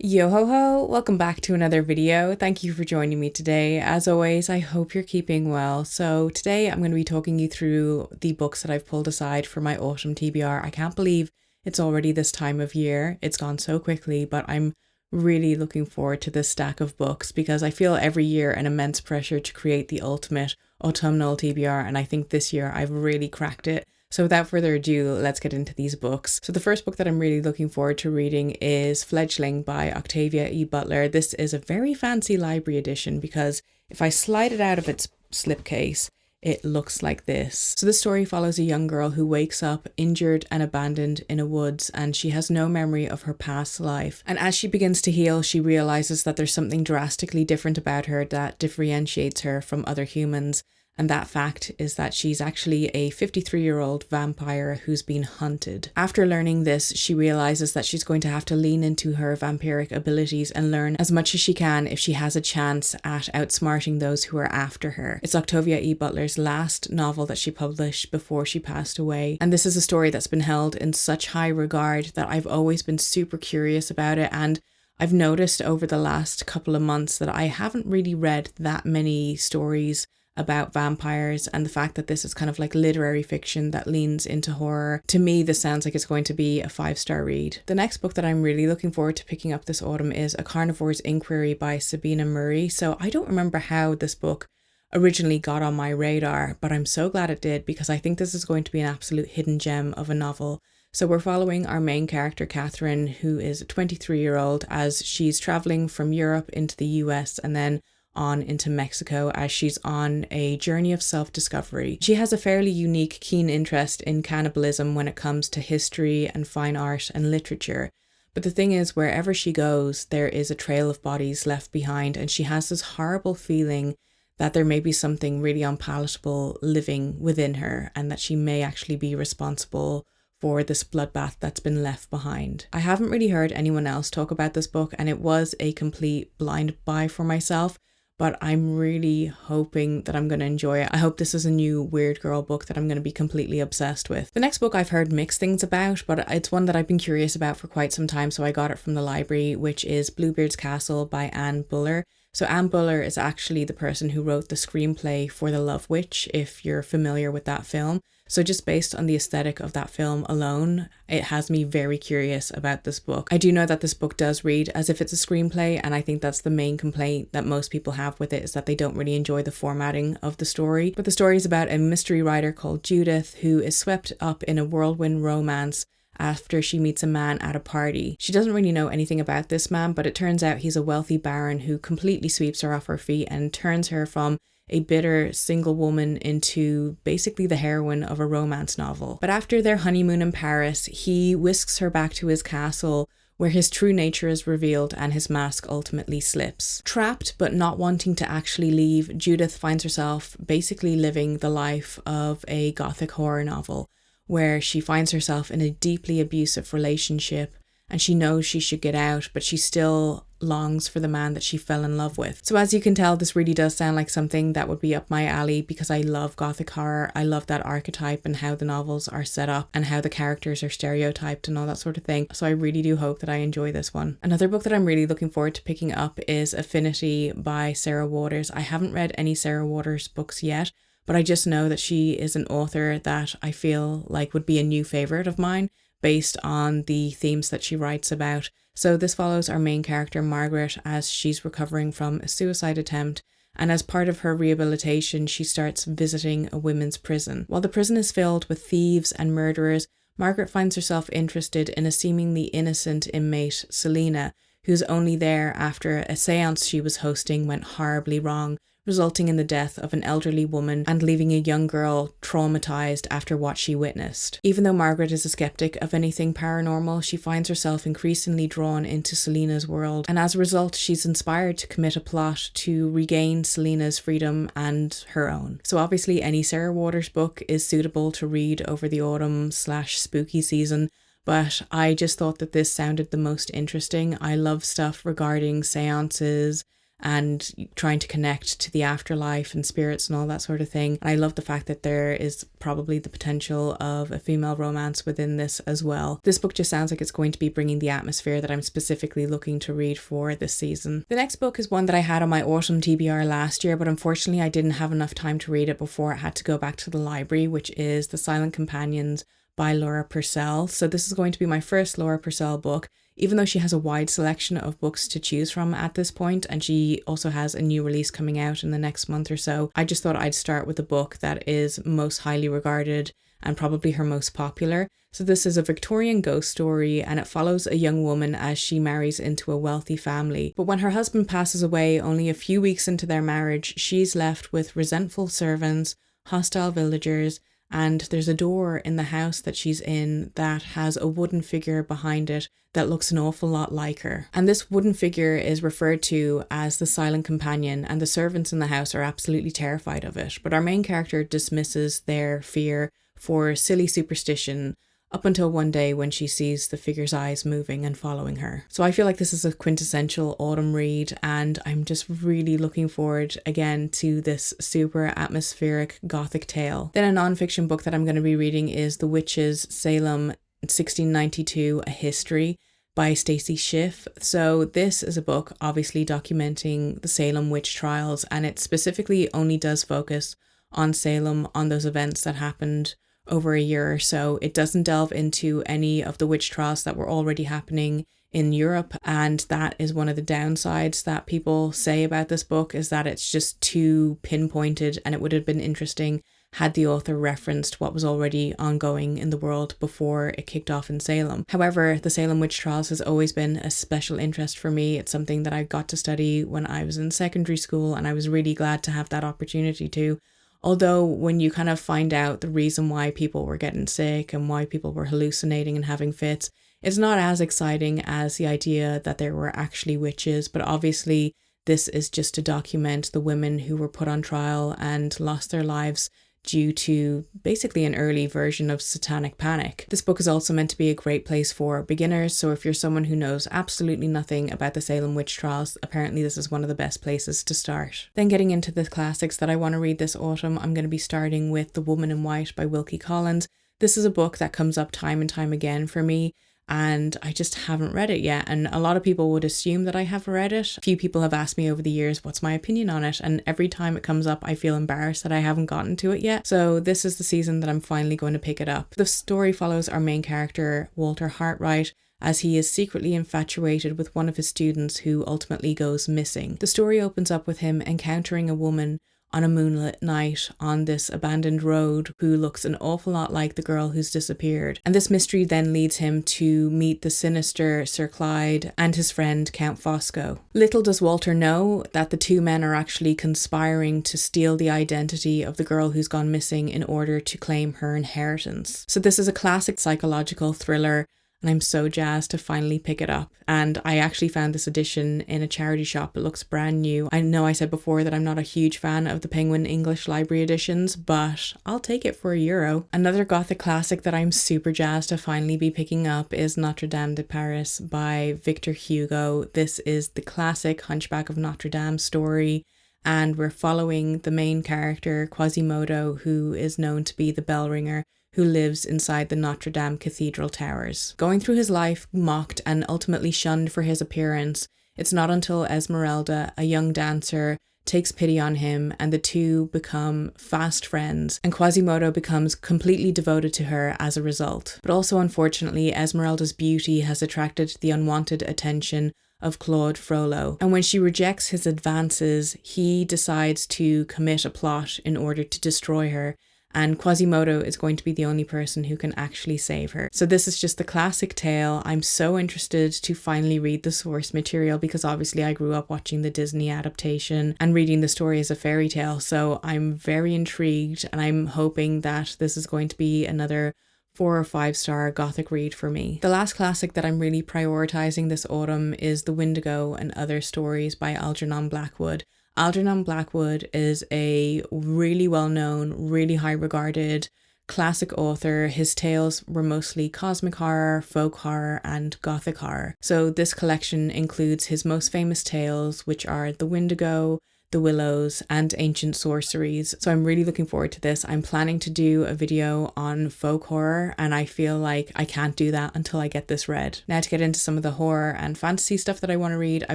Yo ho ho, welcome back to another video. Thank you for joining me today. As always, I hope you're keeping well. So today I'm going to be talking you through the books that I've pulled aside for my autumn TBR. I can't believe it's already this time of year. It's gone so quickly, but I'm really looking forward to this stack of books because I feel every year an immense pressure to create the ultimate autumnal TBR, and I think this year I've really cracked it. So without further ado, let's get into these books. So the first book that I'm really looking forward to reading is Fledgling by Octavia E. Butler. This is a very fancy library edition because if I slide it out of its slipcase, it looks like this. So the story follows a young girl who wakes up injured and abandoned in a woods, and she has no memory of her past life. And as she begins to heal, she realizes that there's something drastically different about her that differentiates her from other humans. And that fact is that she's actually a 53-year-old vampire who's been hunted. After learning this, she realizes that she's going to have to lean into her vampiric abilities and learn as much as she can if she has a chance at outsmarting those who are after her. It's Octavia E. Butler's last novel that she published before she passed away. And this is a story that's been held in such high regard that I've always been super curious about it. And I've noticed over the last couple of months that I haven't really read that many stories about vampires, and the fact that this is kind of like literary fiction that leans into horror. To me, this sounds like it's going to be a 5-star read. The next book that I'm really looking forward to picking up this autumn is A Carnivore's Inquiry by Sabina Murray. So I don't remember how this book originally got on my radar, but I'm so glad it did because I think this is going to be an absolute hidden gem of a novel. So we're following our main character, Catherine, who is a 23-year-old, as she's traveling from Europe into the US and then on into Mexico as she's on a journey of self-discovery. She has a fairly unique, keen interest in cannibalism when it comes to history and fine art and literature. But the thing is, wherever she goes, there is a trail of bodies left behind, and she has this horrible feeling that there may be something really unpalatable living within her, and that she may actually be responsible for this bloodbath that's been left behind. I haven't really heard anyone else talk about this book, and it was a complete blind buy for myself. But I'm really hoping that I'm going to enjoy it. I hope this is a new weird girl book that I'm going to be completely obsessed with. The next book I've heard mixed things about, but it's one that I've been curious about for quite some time, so I got it from the library, which is Bluebeard's Castle by Anne Buller. So Anne Buller is actually the person who wrote the screenplay for The Love Witch, if you're familiar with that film. So just based on the aesthetic of that film alone, it has me very curious about this book. I do know that this book does read as if it's a screenplay, and I think that's the main complaint that most people have with it, is that they don't really enjoy the formatting of the story. But the story is about a mystery writer called Judith who is swept up in a whirlwind romance after she meets a man at a party. She doesn't really know anything about this man, but it turns out he's a wealthy baron who completely sweeps her off her feet and turns her from a bitter single woman into basically the heroine of a romance novel. But after their honeymoon in Paris, he whisks her back to his castle where his true nature is revealed and his mask ultimately slips. Trapped but not wanting to actually leave, Judith finds herself basically living the life of a Gothic horror novel, where she finds herself in a deeply abusive relationship and she knows she should get out, but she still longs for the man that she fell in love with. So as you can tell, this really does sound like something that would be up my alley because I love Gothic horror. I love that archetype and how the novels are set up and how the characters are stereotyped and all that sort of thing. So I really do hope that I enjoy this one. Another book that I'm really looking forward to picking up is Affinity by Sarah Waters. I haven't read any Sarah Waters books yet, but I just know that she is an author that I feel like would be a new favorite of mine based on the themes that she writes about. So this follows our main character, Margaret, as she's recovering from a suicide attempt, and as part of her rehabilitation, she starts visiting a women's prison. While the prison is filled with thieves and murderers, Margaret finds herself interested in a seemingly innocent inmate, Selena, who's only there after a seance she was hosting went horribly wrong, resulting in the death of an elderly woman and leaving a young girl traumatized after what she witnessed. Even though Margaret is a skeptic of anything paranormal, she finds herself increasingly drawn into Selena's world, and as a result, she's inspired to commit a plot to regain Selena's freedom and her own. So obviously any Sarah Waters book is suitable to read over the autumn/spooky season, but I just thought that this sounded the most interesting. I love stuff regarding seances and trying to connect to the afterlife and spirits and all that sort of thing. And I love the fact that there is probably the potential of a female romance within this as well. This book just sounds like it's going to be bringing the atmosphere that I'm specifically looking to read for this season. The next book is one that I had on my autumn TBR last year, but unfortunately I didn't have enough time to read it before I had to go back to the library, which is The Silent Companions by Laura Purcell. So this is going to be my first Laura Purcell book, even though she has a wide selection of books to choose from at this point, and she also has a new release coming out in the next month or so. I just thought I'd start with a book that is most highly regarded and probably her most popular. So this is a Victorian ghost story, and it follows a young woman as she marries into a wealthy family. But when her husband passes away only a few weeks into their marriage, she's left with resentful servants, hostile villagers, and there's a door in the house that she's in that has a wooden figure behind it that looks an awful lot like her. And this wooden figure is referred to as the Silent Companion, and the servants in the house are absolutely terrified of it. But our main character dismisses their fear for silly superstition up until one day when she sees the figure's eyes moving and following her. So I feel like this is a quintessential autumn read, and I'm just really looking forward again to this super atmospheric Gothic tale. Then a non-fiction book that I'm going to be reading is The Witches, Salem, 1692, A History by Stacy Shiff. So this is a book obviously documenting the Salem witch trials, and it specifically only does focus on Salem, on those events that happened over a year or so. It doesn't delve into any of the witch trials that were already happening in Europe, and that is one of the downsides that people say about this book, is that it's just too pinpointed, and it would have been interesting had the author referenced what was already ongoing in the world before it kicked off in Salem. However, the Salem witch trials has always been a special interest for me. It's something that I got to study when I was in secondary school, and I was really glad to have that opportunity to. Although when you kind of find out the reason why people were getting sick and why people were hallucinating and having fits, it's not as exciting as the idea that there were actually witches. But obviously this is just to document the women who were put on trial and lost their lives due to basically an early version of satanic panic. This book is also meant to be a great place for beginners, so if you're someone who knows absolutely nothing about the Salem witch trials, apparently this is one of the best places to start. Then getting into the classics that I want to read this autumn, I'm going to be starting with The Woman in White by Wilkie Collins. This is a book that comes up time and time again for me, and I just haven't read it yet, and a lot of people would assume that I have read it. A few people have asked me over the years what's my opinion on it, and every time it comes up I feel embarrassed that I haven't gotten to it yet. So this is the season that I'm finally going to pick it up. The story follows our main character, Walter Hartwright, as he is secretly infatuated with one of his students who ultimately goes missing. The story opens up with him encountering a woman on a moonlit night on this abandoned road who looks an awful lot like the girl who's disappeared. And this mystery then leads him to meet the sinister Sir Clyde and his friend Count Fosco. Little does Walter know that the two men are actually conspiring to steal the identity of the girl who's gone missing in order to claim her inheritance. So this is a classic psychological thriller, and I'm so jazzed to finally pick it up. And I actually found this edition in a charity shop. It looks brand new. I know I said before that I'm not a huge fan of the Penguin English Library editions, but I'll take it for €1. Another Gothic classic that I'm super jazzed to finally be picking up is Notre Dame de Paris by Victor Hugo. This is the classic Hunchback of Notre Dame story, and we're following the main character, Quasimodo, who is known to be the bell ringer, who lives inside the Notre Dame Cathedral towers. Going through his life mocked and ultimately shunned for his appearance, it's not until Esmeralda, a young dancer, takes pity on him and the two become fast friends, and Quasimodo becomes completely devoted to her as a result. But also unfortunately, Esmeralda's beauty has attracted the unwanted attention of Claude Frollo, and when she rejects his advances, he decides to commit a plot in order to destroy her, and Quasimodo is going to be the only person who can actually save her. So this is just the classic tale. I'm so interested to finally read the source material, because obviously I grew up watching the Disney adaptation and reading the story as a fairy tale, so I'm very intrigued, and I'm hoping that this is going to be another 4 or 5 star Gothic read for me. The last classic that I'm really prioritizing this autumn is The Wendigo and Other Stories by Algernon Blackwood. Algernon Blackwood is a really well-known, really high-regarded classic author. His tales were mostly cosmic horror, folk horror, and Gothic horror. So this collection includes his most famous tales, which are the Wendigo, the Willows, and Ancient Sorceries. So I'm really looking forward to this. I'm planning to do a video on folk horror, and I feel like I can't do that until I get this read. Now, to get into some of the horror and fantasy stuff that I want to read, I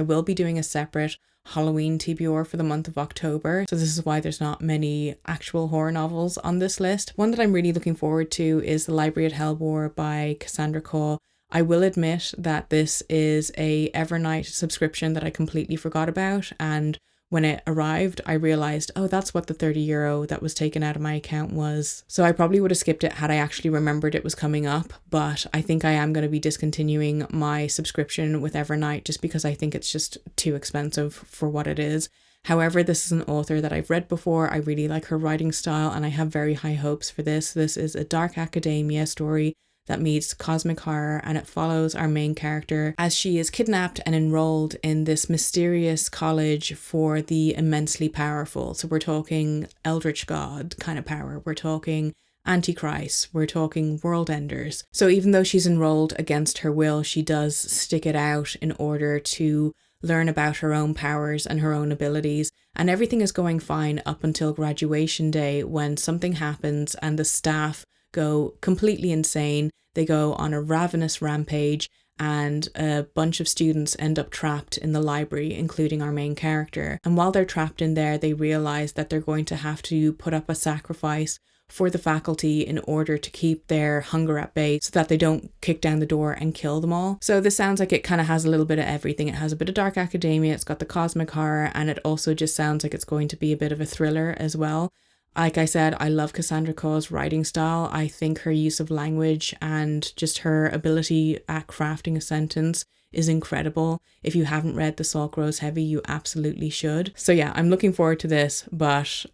will be doing a separate Halloween TBR for the month of October. So this is why there's not many actual horror novels on this list. One that I'm really looking forward to is The Library of Hellebore by Cassandra Khaw. I will admit that this is a Evernight subscription that I completely forgot about, and when it arrived, I realized, oh, that's what the €30 that was taken out of my account was. So I probably would have skipped it had I actually remembered it was coming up, but I think I am going to be discontinuing my subscription with Evernight just because I think it's just too expensive for what it is. However, this is an author that I've read before. I really like her writing style, and I have very high hopes for this. This is a dark academia story that meets cosmic horror, and it follows our main character as she is kidnapped and enrolled in this mysterious college for the immensely powerful. So we're talking Eldritch God kind of power. We're talking Antichrist. We're talking world enders. So even though she's enrolled against her will, she does stick it out in order to learn about her own powers and her own abilities. And everything is going fine up until graduation day, when something happens and the staff go completely insane. They go on a ravenous rampage, and a bunch of students end up trapped in the library, including our main character. And while they're trapped in there, they realize that they're going to have to put up a sacrifice for the faculty in order to keep their hunger at bay so that they don't kick down the door and kill them all. So this sounds like it kind of has a little bit of everything. It has a bit of dark academia, it's got the cosmic horror, and it also just sounds like it's going to be a bit of a thriller as well. Like I said, I love Cassandra Khaw's writing style. I think her use of language and just her ability at crafting a sentence is incredible. If you haven't read The Salt Grows Heavy, you absolutely should. So yeah, I'm looking forward to this, but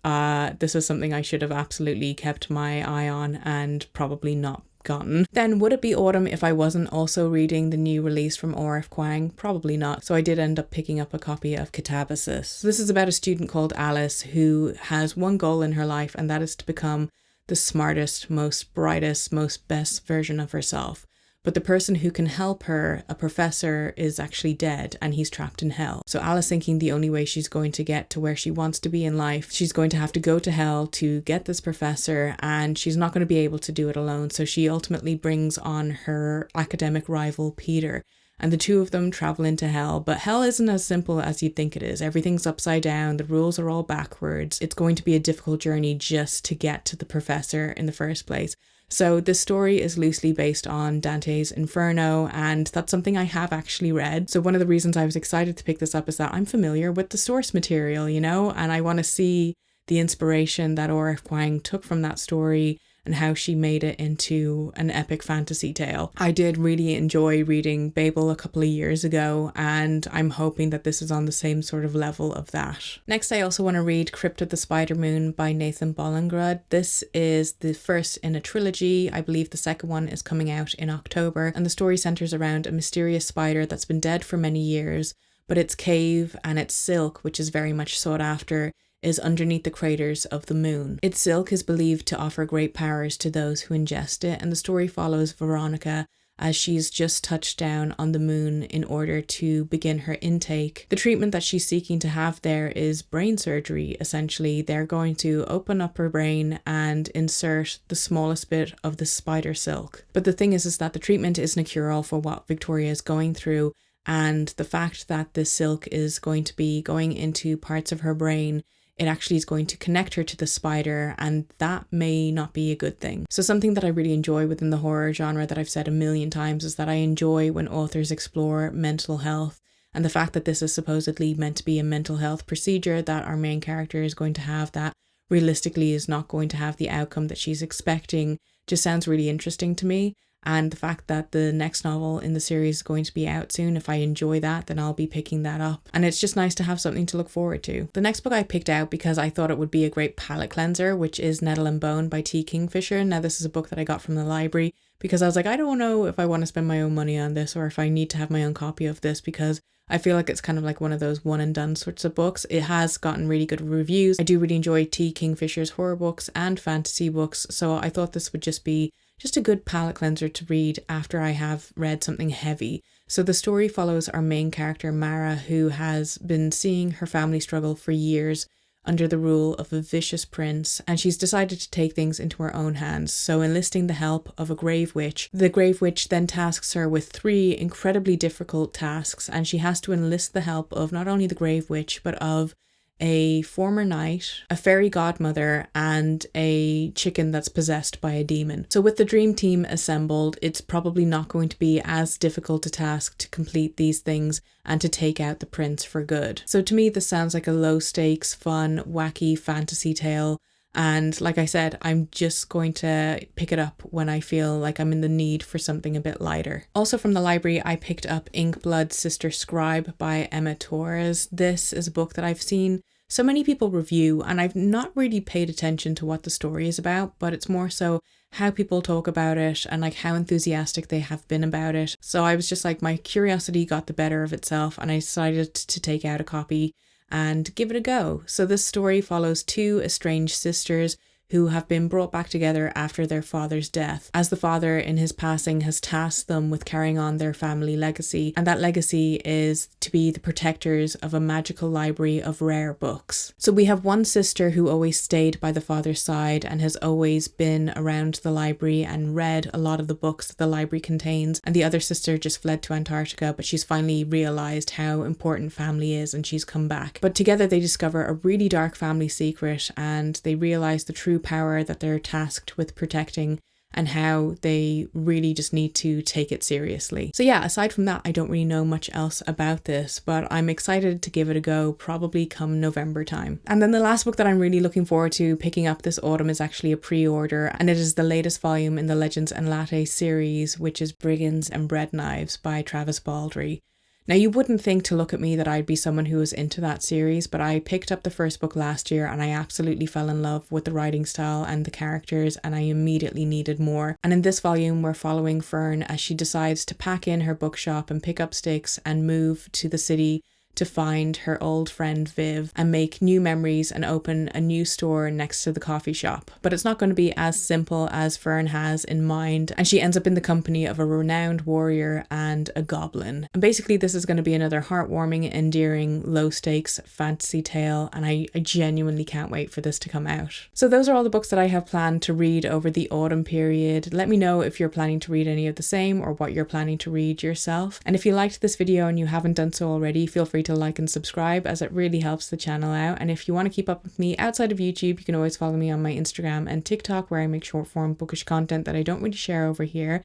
this is something I should have absolutely kept my eye on and probably not gotten. Then would it be autumn if I wasn't also reading the new release from R.F. Kuang? Probably not. So I did end up picking up a copy of Katabasis. So this is about a student called Alice who has one goal in her life, and that is to become the smartest, most brightest, most best version of herself. But the person who can help her, a professor, is actually dead and he's trapped in hell. So Alice, thinking the only way she's going to get to where she wants to be in life, she's going to have to go to hell to get this professor, and she's not going to be able to do it alone. So she ultimately brings on her academic rival, Peter, and the two of them travel into hell. But hell isn't as simple as you'd think it is. Everything's upside down. The rules are all backwards. It's going to be a difficult journey just to get to the professor in the first place. So this story is loosely based on Dante's Inferno, and that's something I have actually read. So one of the reasons I was excited to pick this up is that I'm familiar with the source material, you know, and I want to see the inspiration that R.F. Kuang took from that story and how she made it into an epic fantasy tale. I did really enjoy reading Babel a couple of years ago, and I'm hoping that this is on the same sort of level of that. Next, I also want to read Crypt of the Spider Moon by Nathan Ballingrud. This is the first in a trilogy. I believe the second one is coming out in October, and the story centers around a mysterious spider that's been dead for many years, but its cave and its silk, which is very much sought after, is underneath the craters of the moon. Its silk is believed to offer great powers to those who ingest it, and the story follows Veronica as she's just touched down on the moon in order to begin her intake. The treatment that she's seeking to have there is brain surgery, essentially. They're going to open up her brain and insert the smallest bit of the spider silk. But the thing is that the treatment isn't a cure-all for what Victoria is going through, and the fact that the silk is going to be going into parts of her brain, it actually is going to connect her to the spider, and that may not be a good thing. So something that I really enjoy within the horror genre that I've said a million times is that I enjoy when authors explore mental health, and the fact that this is supposedly meant to be a mental health procedure that our main character is going to have that realistically is not going to have the outcome that she's expecting just sounds really interesting to me. And the fact that the next novel in the series is going to be out soon, if I enjoy that, then I'll be picking that up. And it's just nice to have something to look forward to. The next book I picked out because I thought it would be a great palate cleanser, which is Nettle and Bone by T. Kingfisher. Now, this is a book that I got from the library because I was like, I don't know if I want to spend my own money on this or if I need to have my own copy of this, because I feel like it's kind of like one of those one and done sorts of books. It has gotten really good reviews. I do really enjoy T. Kingfisher's horror books and fantasy books, so I thought this would just be a good palate cleanser to read after I have read something heavy. So the story follows our main character, Mara, who has been seeing her family struggle for years under the rule of a vicious prince, and she's decided to take things into her own hands, so enlisting the help of a grave witch. The grave witch then tasks her with 3 incredibly difficult tasks, and she has to enlist the help of not only the grave witch, but of a former knight, a fairy godmother, and a chicken that's possessed by a demon. So with the dream team assembled, it's probably not going to be as difficult a task to complete these things and to take out the prince for good. So to me, this sounds like a low stakes, fun, wacky fantasy tale. And like I said, I'm just going to pick it up when I feel like I'm in the need for something a bit lighter. Also from the library, I picked up Inkblood Sister Scribe by Emma Torres. This is a book that I've seen so many people review, and I've not really paid attention to what the story is about, but it's more so how people talk about it and like how enthusiastic they have been about it. So I was just like, my curiosity got the better of itself, and I decided to take out a copy and give it a go. So this story follows 2 estranged sisters who have been brought back together after their father's death, as the father in his passing has tasked them with carrying on their family legacy, and that legacy is to be the protectors of a magical library of rare books. So we have one sister who always stayed by the father's side and has always been around the library and read a lot of the books that the library contains, and the other sister just fled to Antarctica, but she's finally realised how important family is and she's come back. But together they discover a really dark family secret, and they realise the true power that they're tasked with protecting and how they really just need to take it seriously. So yeah, aside from that, I don't really know much else about this, but I'm excited to give it a go, probably come November time. And then the last book that I'm really looking forward to picking up this autumn is actually a pre-order, and it is the latest volume in the Legends and Latte series, which is Brigands and Bread Knives by Travis Baldry. Now, you wouldn't think to look at me that I'd be someone who was into that series, but I picked up the first book last year and I absolutely fell in love with the writing style and the characters, and I immediately needed more. And in this volume, we're following Fern as she decides to pack in her bookshop and pick up sticks and move to the city to find her old friend Viv and make new memories and open a new store next to the coffee shop. But it's not going to be as simple as Fern has in mind, and she ends up in the company of a renowned warrior and a goblin. And basically this is going to be another heartwarming, endearing, low-stakes fantasy tale, and I genuinely can't wait for this to come out. So those are all the books that I have planned to read over the autumn period. Let me know if you're planning to read any of the same or what you're planning to read yourself. And if you liked this video and you haven't done so already, feel free to like and subscribe, as it really helps the channel out. And if you want to keep up with me outside of YouTube, you can always follow me on my Instagram and TikTok, where I make short form bookish content that I don't really share over here.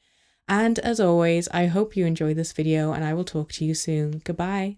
And as always, I hope you enjoy this video, and I will talk to you soon. Goodbye.